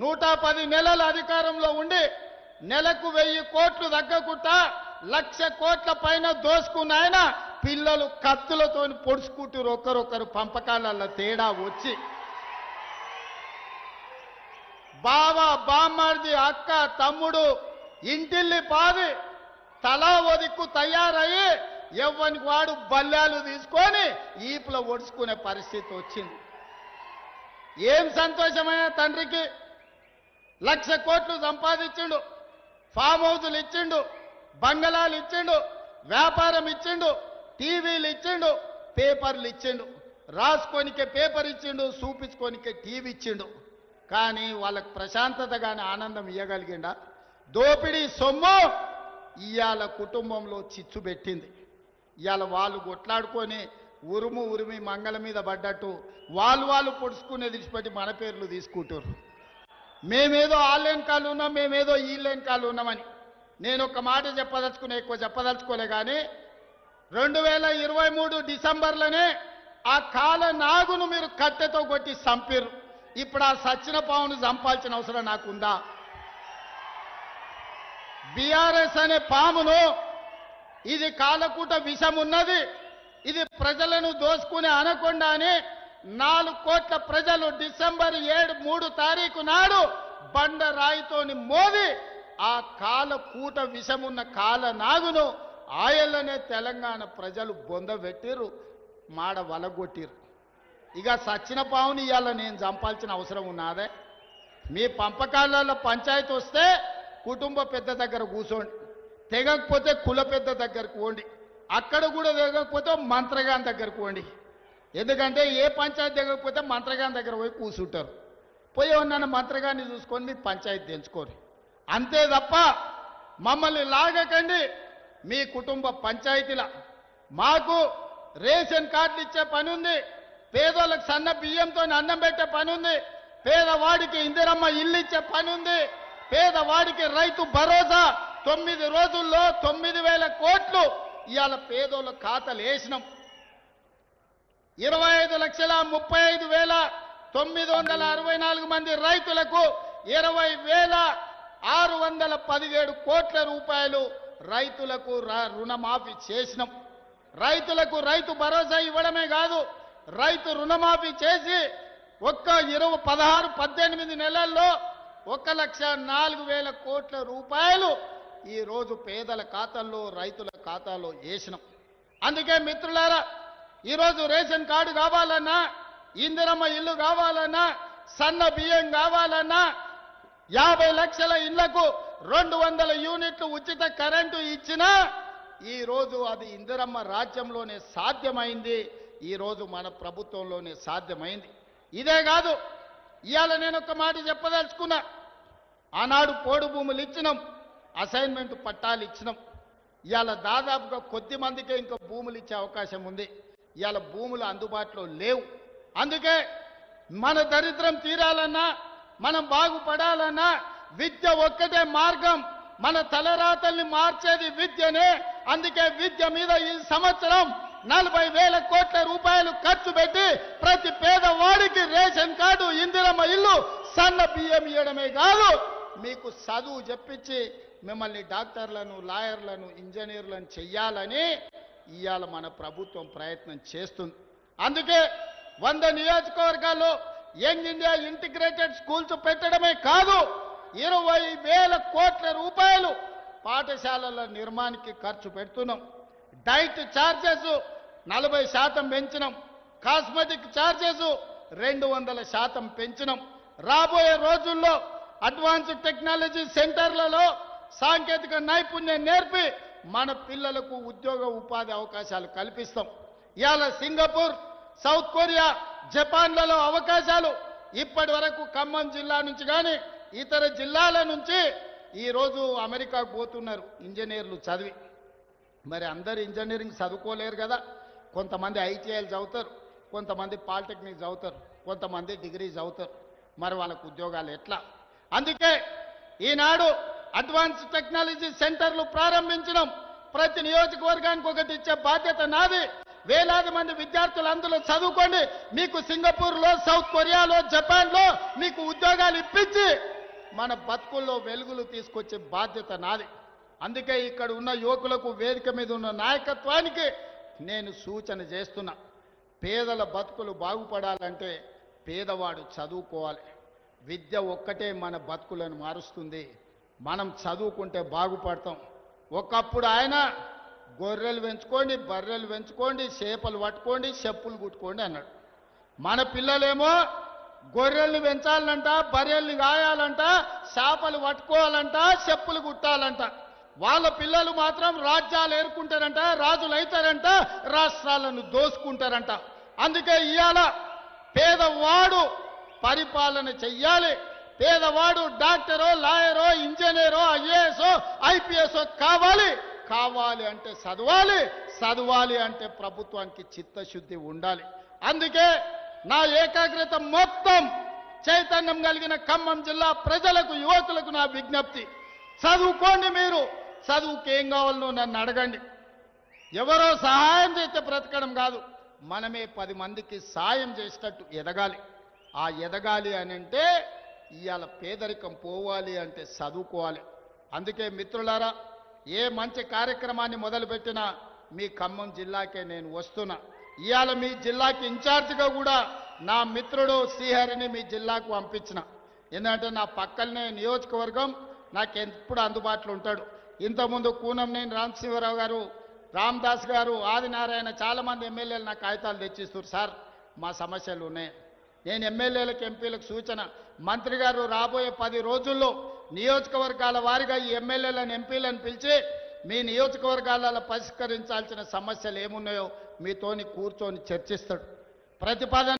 110 నెలల అధికారంలో ఉండి నెలకు 1000 కోట్లు తగ్గకుండా 1,00,000 కోట్ల పైన దోసుకున్న ఆయన పిల్లలు కత్తులతో పొడుచుకుంటూ ఒకరొకరు పంపకాలలో తేడా వచ్చి బావ బామ్మర్ది అక్క తమ్ముడు ఇంటిల్లి పాది తలా ఒదిక్కు తయారయ్యి ఎవ్వనికి వాడు బల్లాలు తీసుకొని ఈపులో ఒడుచుకునే పరిస్థితి వచ్చింది. ఏం సంతోషమైన తండ్రికి 1,00,000 కోట్లు సంపాదించిండు, ఫామ్ హౌజులు ఇచ్చిండు, బంగళాలు ఇచ్చిండు, వ్యాపారం ఇచ్చిండు, టీవీలు ఇచ్చిండు, పేపర్లు ఇచ్చిండు, రాసుకోనికే పేపర్ ఇచ్చిండు, చూపించుకోనికే టీవీ ఇచ్చిండు. కానీ వాళ్ళకు ప్రశాంతత కానీ ఆనందం ఇవ్వగలిగిండా? దోపిడీ సొమ్ము ఇవాళ కుటుంబంలో చిచ్చు పెట్టింది. ఇవాళ వాళ్ళు కొట్లాడుకొని ఉరిమి మంగళ మీద పడ్డట్టు వాళ్ళు పొడుచుకునే విడిచిపెట్టి మన పేర్లు తీసుకుంటారు. మేమేదో ఆన్లైన్ కాలు ఉన్నాం, మేమేదో ఈన్లైన్ కాలు ఉన్నామని నేను ఒక మాట చెప్పదలుచుకునే, ఎక్కువ చెప్పదలుచుకోలే. కానీ 2023 డిసెంబర్లోనే ఆ కాల నాగును మీరు కట్టెతో కొట్టి చంపారు. ఇప్పుడు ఆ సచ్చిన పావును చంపాల్సిన అవసరం నాకుందా? బీఆర్ఎస్ అనే పామును, ఇది కాలకూట విషం ఉన్నది, ఇది ప్రజలను దోసుకునే అనకొండ అని 4 కోట్ల ప్రజలు డిసెంబర్ 3 తారీఖు నాడు బండరాయితోని మోది ఆ కాలకూట విషమున్న కాల నాగును ఆయల్లనే తెలంగాణ ప్రజలు బొందబెట్టిరు, మాడ వలగొట్టిరు. ఇక సచ్చిన పావుని ఇవాళ నేను చంపాల్సిన అవసరం ఉన్నదే? మీ పంపకాలలో పంచాయతీ వస్తే కుటుంబ పెద్ద దగ్గర కూర్చోండి, తెగకపోతే కుల పెద్ద దగ్గరకు పోండి, అక్కడ కూడా తెగకపోతే మంత్రగాని దగ్గరకు పోండి. ఎందుకంటే ఏ పంచాయతీ తెగకపోతే మంత్రగాని దగ్గర పోయి కూర్చుంటారు. పోయి ఉన్న మంత్రగాన్ని చూసుకొని మీ పంచాయతీ తెంచుకోరు. అంతే తప్ప మమ్మల్ని లాగకండి. మీ కుటుంబ పంచాయతీల మాకు రేషన్ కార్డులు ఇచ్చే పని ఉంది, పేదోళ్ళకి సన్న బియ్యంతో అన్నం పెట్టే పని ఉంది, పేదవాడికి ఇందిరమ్మ ఇల్లు ఇచ్చే పని ఉంది, పేదవాడికి రైతు భరోసా 9 రోజుల్లో 9,000 కోట్లు ఇవాళ పేదోళ్ళ ఖాతాలు వేసినాం. 25,35,964 మంది రైతులకు 20,617 కోట్ల రూపాయలు రైతులకు రుణమాఫీ చేసినాం. రైతులకు రైతు భరోసా ఇవ్వడమే కాదు, రైతు రుణమాఫీ చేసి ఒక్క 18 నెలల్లో 1,04,000 కోట్ల రూపాయలు ఈరోజు పేదల ఖాతాల్లో రైతుల ఖాతాలో వేసినాం. అందుకే మిత్రులారా, ఈరోజు రేషన్ కార్డు కావాలన్నా, ఇందిరమ్మ ఇల్లు కావాలన్నా, సన్న బియ్యం కావాలన్నా, 50 లక్షల ఇళ్లకు 200 యూనిట్లు ఉచిత కరెంటు ఇచ్చినా ఈరోజు అది ఇందిరమ్మ రాజ్యంలోనే సాధ్యమైంది, ఈరోజు మన ప్రభుత్వంలోనే సాధ్యమైంది. ఇదే కాదు, ఇవాళ నేను ఒక మాట చెప్పదలుచుకున్నా. ఆనాడు పోడు భూములు ఇచ్చినాం, అసైన్మెంట్ పట్టాలు ఇచ్చినాం. ఇవాళ దాదాపుగా కొద్ది మందికే ఇంకా భూములు ఇచ్చే అవకాశం ఉంది. ఇవాళ భూములు అందుబాటులో లేవు. అందుకే మన దరిద్రం తీరాలన్నా, మనం బాగుపడాలన్నా విద్య ఒక్కటే మార్గం. మన తలరాతల్ని మార్చేది విద్యనే. అందుకే విద్య మీద ఈ సంవత్సరం 40,000 కోట్ల రూపాయలు ఖర్చు పెట్టి ప్రతి పేదవాడికి రేషన్ కార్డు, ఇందిరమ్మ ఇల్లు, సన్న బియ్యం ఇవ్వడమే కాదు, మీకు చదువు చెప్పించి మిమ్మల్ని డాక్టర్లను, లాయర్లను, ఇంజనీర్లను చెయ్యాలని ఇవాళ మన ప్రభుత్వం ప్రయత్నం చేస్తుంది. అందుకే 100 నియోజకవర్గాల్లో యంగ్ ఇండియా ఇంటిగ్రేటెడ్ స్కూల్స్ పెట్టడమే కాదు, 20,000 కోట్ల రూపాయలు పాఠశాలల నిర్మాణానికి ఖర్చు పెడుతున్నాం. డైట్ ఛార్జెస్ 40% పెంచినాం. కాస్మెటిక్ ఛార్జెస్ 200% పెంచినాం. రాబోయే రోజుల్లో అడ్వాన్స్డ్ టెక్నాలజీ సెంటర్లలో సాంకేతిక నైపుణ్యం నేర్పి మన పిల్లలకు ఉద్యోగ ఉపాధి అవకాశాలు కల్పిస్తాం. ఇవాళ సింగపూర్, సౌత్ కొరియా, జపాన్లలో అవకాశాలు ఇప్పటి వరకు ఖమ్మం జిల్లా నుంచి కానీ ఇతర జిల్లాల నుంచి ఈరోజు అమెరికాకు పోతున్నారు ఇంజనీర్లు చదివి. మరి అందరు ఇంజనీరింగ్ చదువుకోలేరు కదా. కొంతమంది ఐటీఐలు చదువుతారు, కొంతమంది పాలిటెక్నిక్ చదువుతారు, కొంతమంది డిగ్రీ చదువుతారు. మరి వాళ్ళకు ఉద్యోగాలు ఎట్లా? అందుకే ఈనాడు అడ్వాన్స్ టెక్నాలజీ సెంటర్లు ప్రారంభించడం, ప్రతి నియోజకవర్గానికి ఒకటి ఇచ్చే బాధ్యత నాది. వేలాది మంది విద్యార్థులు అందులో చదువుకోండి, మీకు సింగపూర్లో, సౌత్ కొరియాలో, జపాన్లో మీకు ఉద్యోగాలు ఇప్పించి మన బతుకుల్లో వెలుగులు తీసుకొచ్చే బాధ్యత నాది. అందుకే ఇక్కడ ఉన్న యువకులకు, వేదిక మీద ఉన్న నాయకత్వానికి నేను సూచన చేస్తున్నా. పేదల బతుకులు బాగుపడాలంటే పేదవాడు చదువుకోవాలి. విద్య ఒక్కటే మన బతుకులను మారుస్తుంది. మనం చదువుకుంటే బాగుపడతాం. ఒకప్పుడు ఆయన గొర్రెలు పెంచుకోండి, బర్రెలు పెంచుకోండి, చేపలు పట్టుకోండి, చెప్పులు కుట్టుకోండి అన్నాడు. మన పిల్లలేమో గొర్రెల్ని పెంచాలంట, బర్రెల్ని గాయాలంట, చేపలు పట్టుకోవాలంట, చెప్పులు కుట్టాలంట. వాళ్ళ పిల్లలు మాత్రం రాజ్యాలు ఏరుకుంటారంట, రాజులు అవుతారంట, రాష్ట్రాలను దోసుకుంటారంట. అందుకే ఇవాళ పేదవాడు పరిపాలన చెయ్యాలి. పేదవాడు డాక్టరో, లాయరో, ఇంజనీరో, ఐఏఎస్ఓ, ఐపీఎస్ఓ కావాలి అంటే చదవాలి అంటే ప్రభుత్వానికి చిత్తశుద్ధి ఉండాలి. అందుకే నా ఏకాగ్రత మొత్తం చైతన్యం కలిగిన ఖమ్మం జిల్లా ప్రజలకు, యువకులకు నా విజ్ఞప్తి, చదువుకోండి. మీరు చదువుకి ఏం కావాలనో నన్ను అడగండి. ఎవరో సహాయం చేస్తే బ్రతకడం కాదు, మనమే 10 మందికి సాయం చేసేటట్టు ఎదగాలి. ఆ ఎదగాలి అని అంటే ఇవాళ పేదరికం పోవాలి అంటే చదువుకోవాలి. అందుకే మిత్రులారా, ఏ మంచి కార్యక్రమాన్ని మొదలుపెట్టినా మీ ఖమ్మం జిల్లాకే నేను వస్తున్నా. ఇవాళ మీ జిల్లాకి ఇన్ఛార్జిగా కూడా నా మిత్రుడు శ్రీహరిని మీ జిల్లాకు పంపించిన. ఎందుకంటే నా పక్కనే నియోజకవర్గం, నాకు ఎప్పుడు అందుబాటులో ఉంటాడు. ఇంతకుముందు కూనంనేని రామసింహారావు గారు, రామదాస్ గారు, ఆదినారాయణ, చాలామంది ఎమ్మెల్యేలు నాకు కాగితాలు తెచ్చిస్తారు. సార్ మా సమస్యలు ఉన్నాయి. నేను ఎమ్మెల్యేలకు, ఎంపీలకు సూచన, మంత్రి గారు రాబోయే 10 రోజుల్లో నియోజకవర్గాల వారిగా ఈ ఎమ్మెల్యేలను, ఎంపీలను పిలిచి మీ నియోజకవర్గాలలో పరిష్కరించాల్సిన సమస్యలు ఏమున్నాయో మీతోని కూర్చొని చర్చిస్తాడు. ప్రతిపాదన